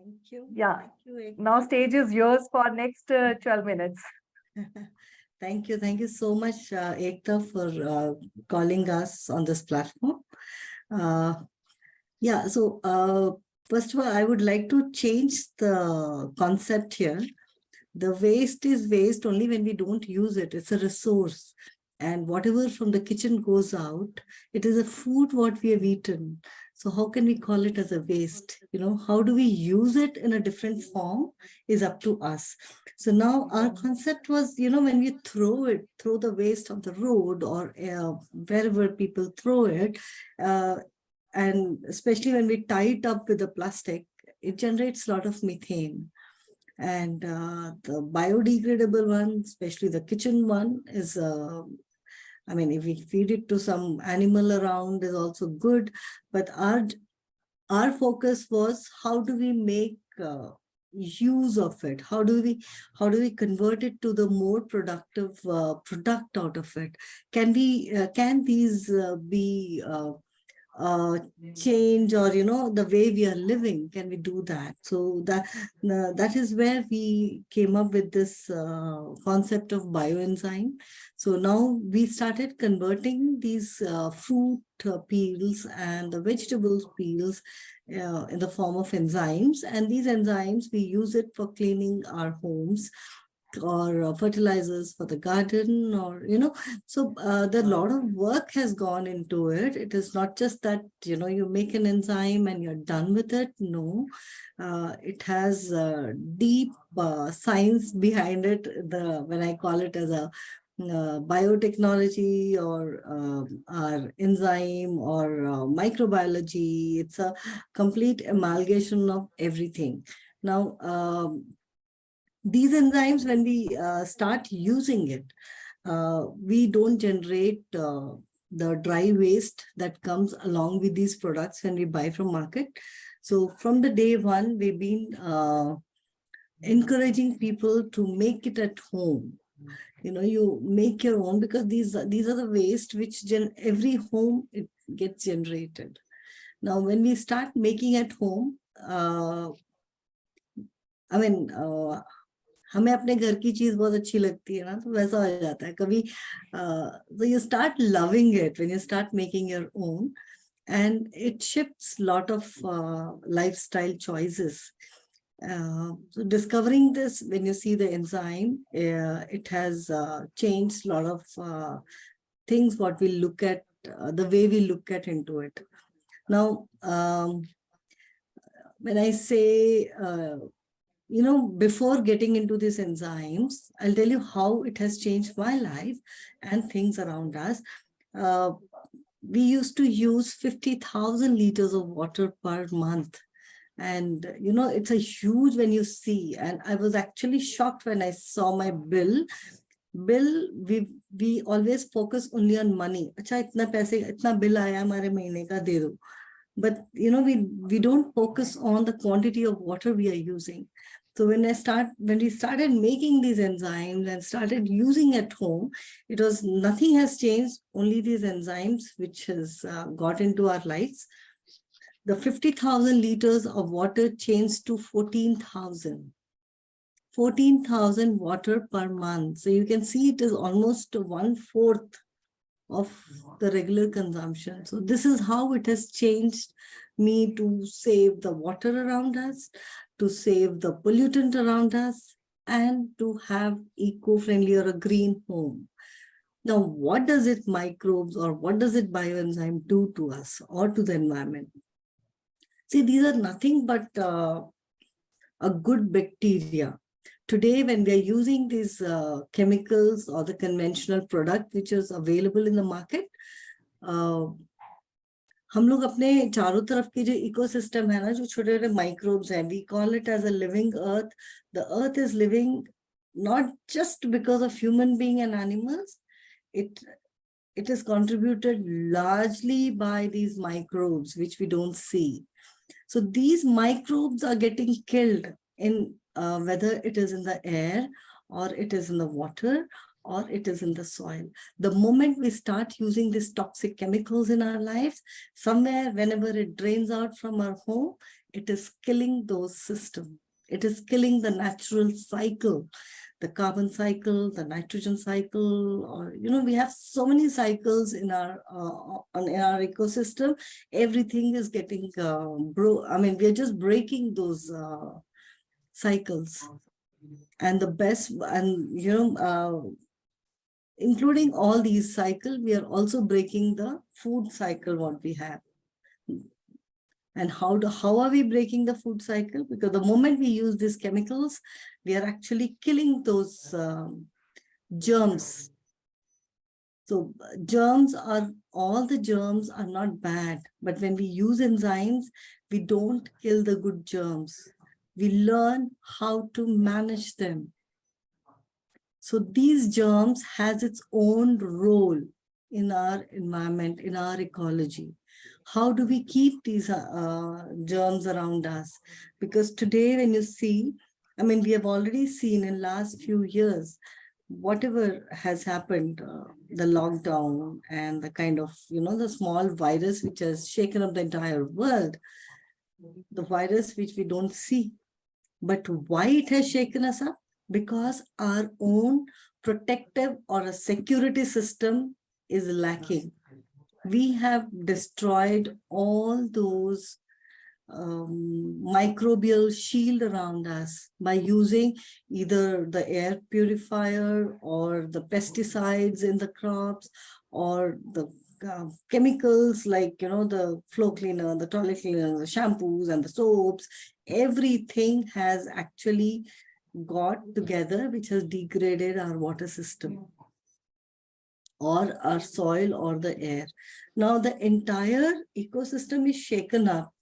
Thank you. Yeah. Thank you, Now Ekta. stage is yours for next 12 minutes. Thank you. Thank you so much, Ekta, for calling us on this platform. Uh, yeah, so first of all, I would like to change the concept here. The waste is waste only when we don't use it. It's a resource. And whatever from the kitchen goes out, it is a food what we have eaten. So how can we call it as a waste? How do we use it in a different form is up to us. So now our concept was, when we throw the waste on the road or wherever people throw it, uh, and especially when we tie it up with the plastic, it generates a lot of methane. And the biodegradable one, especially the kitchen one, is, if we feed it to some animal around, is also good. But our focus was how do we make use of it? How do we convert it to the more productive product out of it? Can these be change, or the way we are living, can we do that? So that is where we came up with this concept of bioenzyme. So now we started converting these fruit peels and the vegetables peels in the form of enzymes, and these enzymes we use it for cleaning our homes, or fertilizers for the garden, or so the lot of work has gone into it. It is not just that you make an enzyme and you're done with it. No, it has deep science behind it. When I call it as a biotechnology, or our enzyme, or microbiology, it's a complete amalgamation of everything. Now, these enzymes, when we start using it, we don't generate the dry waste that comes along with these products when we buy from market. So from the day one, we've been encouraging people to make it at home. You make your own, because these are the waste which every home it gets generated. Now, when we start making at home, हमें अपने घर की चीज बहुत अच्छी लगती है ना, तो वैसा हो जाता है कभी. So you start loving it when you start making your own, and it shifts lot of lifestyle choices. So discovering this, when you see the enzyme, it has changed a lot of things what we look at, the way we look at into it. Now, when I say before getting into these enzymes, I'll tell you how it has changed my life and things around us. We used to use 50,000 liters of water per month. And, it's a huge when you see. And I was actually shocked when I saw my bill. We always focus only on money. Acha, itna bill aaya hamare mahine ka de do. But, we don't focus on the quantity of water we are using. So when we started making these enzymes and started using at home, it was nothing has changed, only these enzymes which has got into our lives. The 50,000 liters of water changed to 14,000. 14,000 water per month. So you can see it is almost 1/4 of the regular consumption. So this is how it has changed me to save the water around us, to save the pollutant around us, and to have eco-friendly or a green home. Now, what does it microbes, or what does it bioenzyme do to us or to the environment? See, these are nothing but a good bacteria. Today, when we are using these chemicals or the conventional product which is available in the market, हम लोग अपने चारों तरफ के जो ecosystem है ना, जो छोटे छोटे माइक्रोब्स हैं, we call it as a living earth. The earth is living not just because of human being and animals. It is contributed largely by these microbes which we don't see. So these microbes are getting killed in whether it is in the air, or it is in the water, or it is in the soil. The moment we start using these toxic chemicals in our lives, somewhere, whenever it drains out from our home, it is killing those systems. It is killing the natural cycle, the carbon cycle, the nitrogen cycle, or, we have so many cycles in our ecosystem. Everything is getting we are just breaking those cycles. And the best, and including all these cycles, we are also breaking the food cycle what we have. And how are we breaking the food cycle? Because the moment we use these chemicals, we are actually killing those germs. So all the germs are not bad, but when we use enzymes, we don't kill the good germs. We learn how to manage them. So these germs has its own role in our environment, in our ecology. How do we keep these germs around us? Because today when you see, we have already seen in last few years, whatever has happened, the lockdown and the kind of, the small virus which has shaken up the entire world, the virus which we don't see. But why it has shaken us up? Because our own protective or a security system is lacking. We have destroyed all those microbial shield around us by using either the air purifier or the pesticides in the crops or the chemicals like, the floor cleaner, the toilet cleaner, the shampoos and the soaps. Everything has actually got together, which has degraded our water system or our soil or the air. Now the entire ecosystem is shaken up.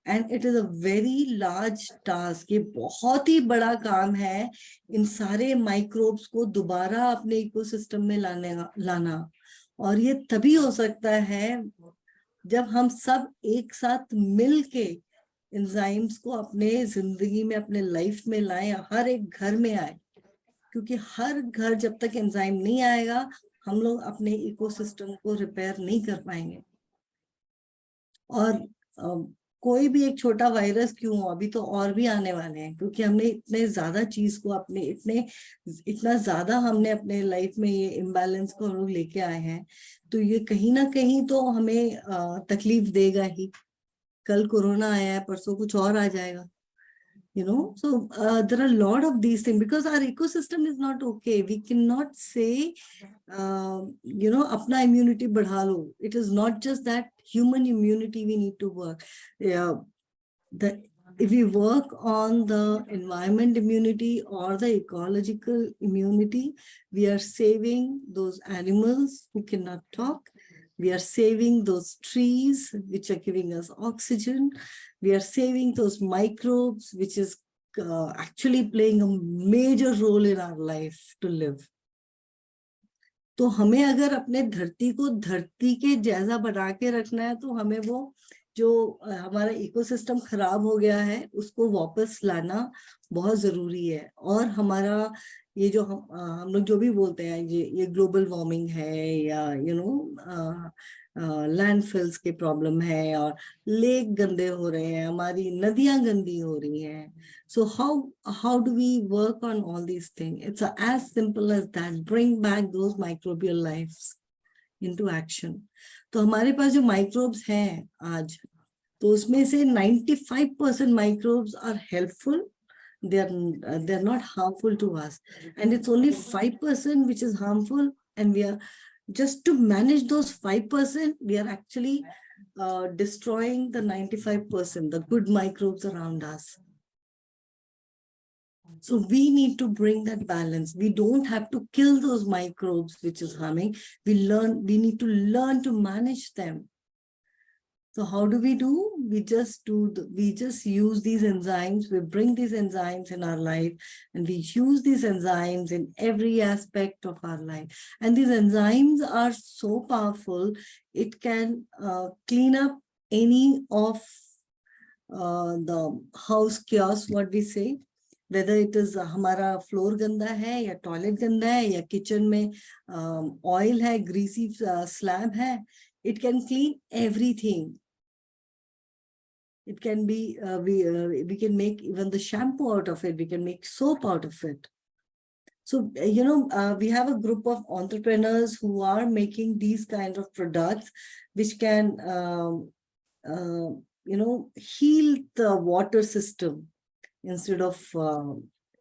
And it is a very large task. ये बहुत ही बड़ा काम है इन सारे microbes को दोबारा अपने ecosystem में लाना। और ये तभी हो सकता है जब हम सब एक साथ मिल के एंजाइम्स को अपने जिंदगी में, अपने लाइफ में लाएं, हर एक घर में आए। क्योंकि हर घर जब तक एंजाइम नहीं आएगा, हम लोग अपने इकोसिस्टम को रिपेयर नहीं कर पाएंगे। और कोई भी एक छोटा वायरस क्यों, अभी तो और भी आने वाले हैं, क्योंकि हमने इतने ज्यादा चीज को इतना ज्यादा हमने अपने लाइफ में ये इम्बैलेंस को हम लोग लेके आए हैं, तो ये कहीं ना कहीं तो हमें तकलीफ देगा ही। कल कोरोना आया है, परसों कुछ और आ जाएगा, so there are a lot of these things because our ecosystem is not okay. We cannot say apna immunity बढ़ा लो. It is not just that human immunity we need to work. If we work on the environment immunity or the ecological immunity, we are saving those animals who cannot talk. We are saving those trees which are giving us oxygen. We are saving those microbes which is actually playing a major role in our life to live. तो हमें अगर अपने धरती को धरती के जैसा बना के रखना है, तो हमें वो जो हमारा इकोसिस्टम खराब हो गया है उसको वापस लाना बहुत जरूरी है। और हमारा ये जो हम लोग जो भी बोलते हैं, ये ग्लोबल वार्मिंग है या लैंडफिल्स के प्रॉब्लम है और लेक गंदे हो रहे हैं, हमारी नदियां गंदी हो रही हैं। So how do we work on all these things? It's as simple as that. Bring back those microbial lives into action. तो हमारे पास जो माइक्रोब्स हैं आज, तो उसमें से 95% microbes are helpful. They're not harmful to us, and it's only 5% which is harmful. And we are just to manage those 5%, we are actually destroying the 95%, the good microbes around us. So we need to bring that balance. We don't have to kill those microbes which is harming. We need to learn to manage them. So how do? We just use these enzymes. We bring these enzymes in our life, and we use these enzymes in every aspect of our life. And these enzymes are so powerful, it can clean up any of the house chaos, what we say. whether it is हमारा floor गंदा है या toilet गंदा है या kitchen में oil है, greasy slab है, it can clean everything. It can be, we can make even the shampoo out of it. We can make soap out of it. So, we have a group of entrepreneurs who are making these kind of products, which can, heal the water system instead of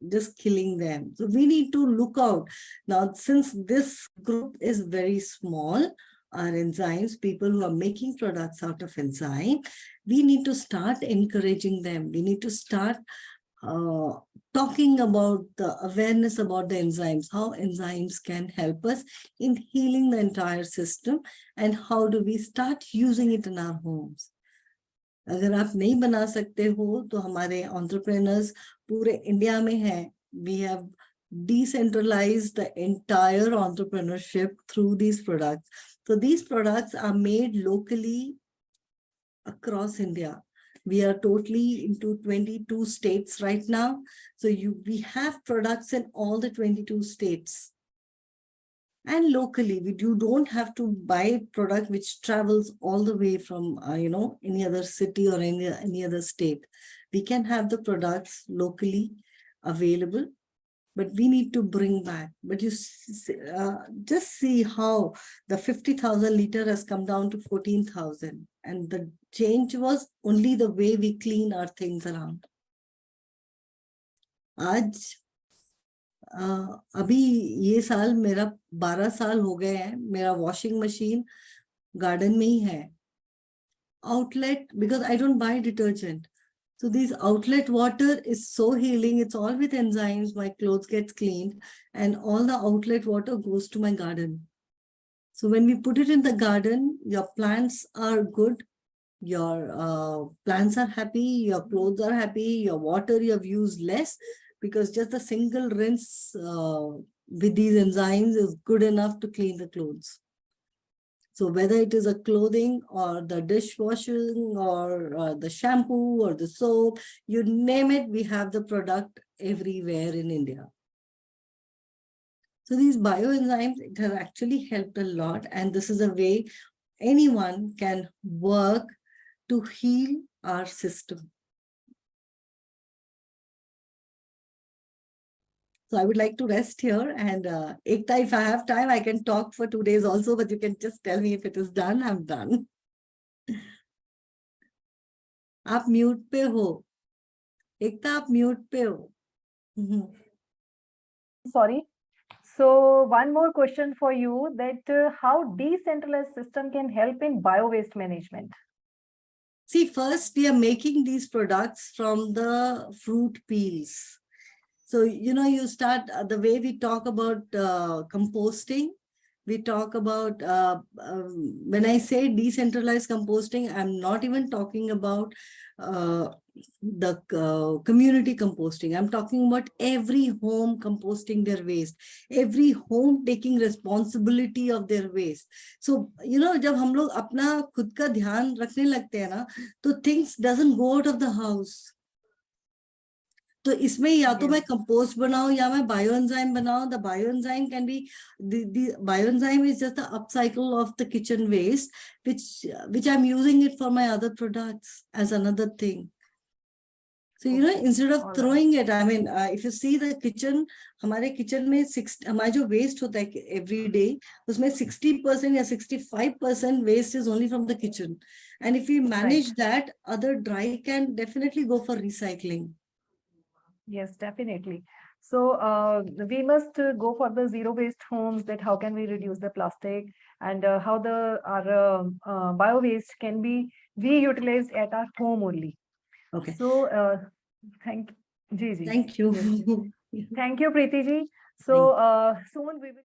just killing them. So we need to look out. Now, since this group is very small, our enzymes, people who are making products out of enzyme, we need to start encouraging them. We need to start talking about the awareness about the enzymes, how enzymes can help us in healing the entire system, and how do we start using it in our homes. अगर आप नहीं बना सकते हो तो हमारे entrepreneurs पूरे India में हैं. We have decentralized the entire entrepreneurship through these products. So these products are made locally across India. We are totally into 22 states right now. So we have products in all the 22 states. And locally, you don't have to buy product which travels all the way from, any other city or any other state. We can have the products locally available, but we need to bring back. But just see how the 50,000 liter has come down to 14,000. And the change was only the way we clean our things around. आज अभी ये साल मेरा 12 साल हो गए हैं. मेरा वॉशिंग मशीन गार्डन में ही है. Outlet, because I don't buy detergent. So this outlet water is so healing. It's all with enzymes. My clothes gets cleaned and all the outlet water goes to my garden. So when we put it in the garden, your plants are good. Your plants are happy. Your clothes are happy. Your water you have used less, because just a single rinse with these enzymes is good enough to clean the clothes. So whether it is a clothing or the dishwashing or the shampoo or the soap, you name it, we have the product everywhere in India. So these bioenzymes, it has actually helped a lot. And this is a way anyone can work to heal our system. So I would like to rest here. And Ekta, if I have time, I can talk for 2 days also, but you can just tell me if it is done, I'm done. आप mute पे हो. एकता आप mute पे हो. Sorry. So one more question for you, that how decentralized system can help in bio-waste management? See, first we are making these products from the fruit peels. So, you start the way we talk about composting. We talk about, when I say decentralized composting, I'm not even talking about the community composting. I'm talking about every home composting their waste, every home taking responsibility of their waste. So, जब हम लोग अपना खुद का ध्यान रखने लगते हैं ना, तो things doesn't go out of the house. तो इसमें या तो मैं कंपोस्ट बनाऊं या मैं बायोएंजाइम बनाऊं. The bioenzyme can be, the bioenzyme is just the upcycle of the kitchen waste which I'm using it for my other products as another thing. So instead of throwing it, I mean, if you see the kitchen, हमारे kitchen में हमारा जो waste होता है every day, उसमें 60% या 65% waste is only from the kitchen. And if we manage that, other dry can definitely go for recycling. Yes, definitely. So we must go for the zero waste homes, that how can we reduce the plastic, and how our bio waste can be reutilized at our home only. Okay. So thank you. Thank you. Yes. Thank you, Priti ji. So soon we will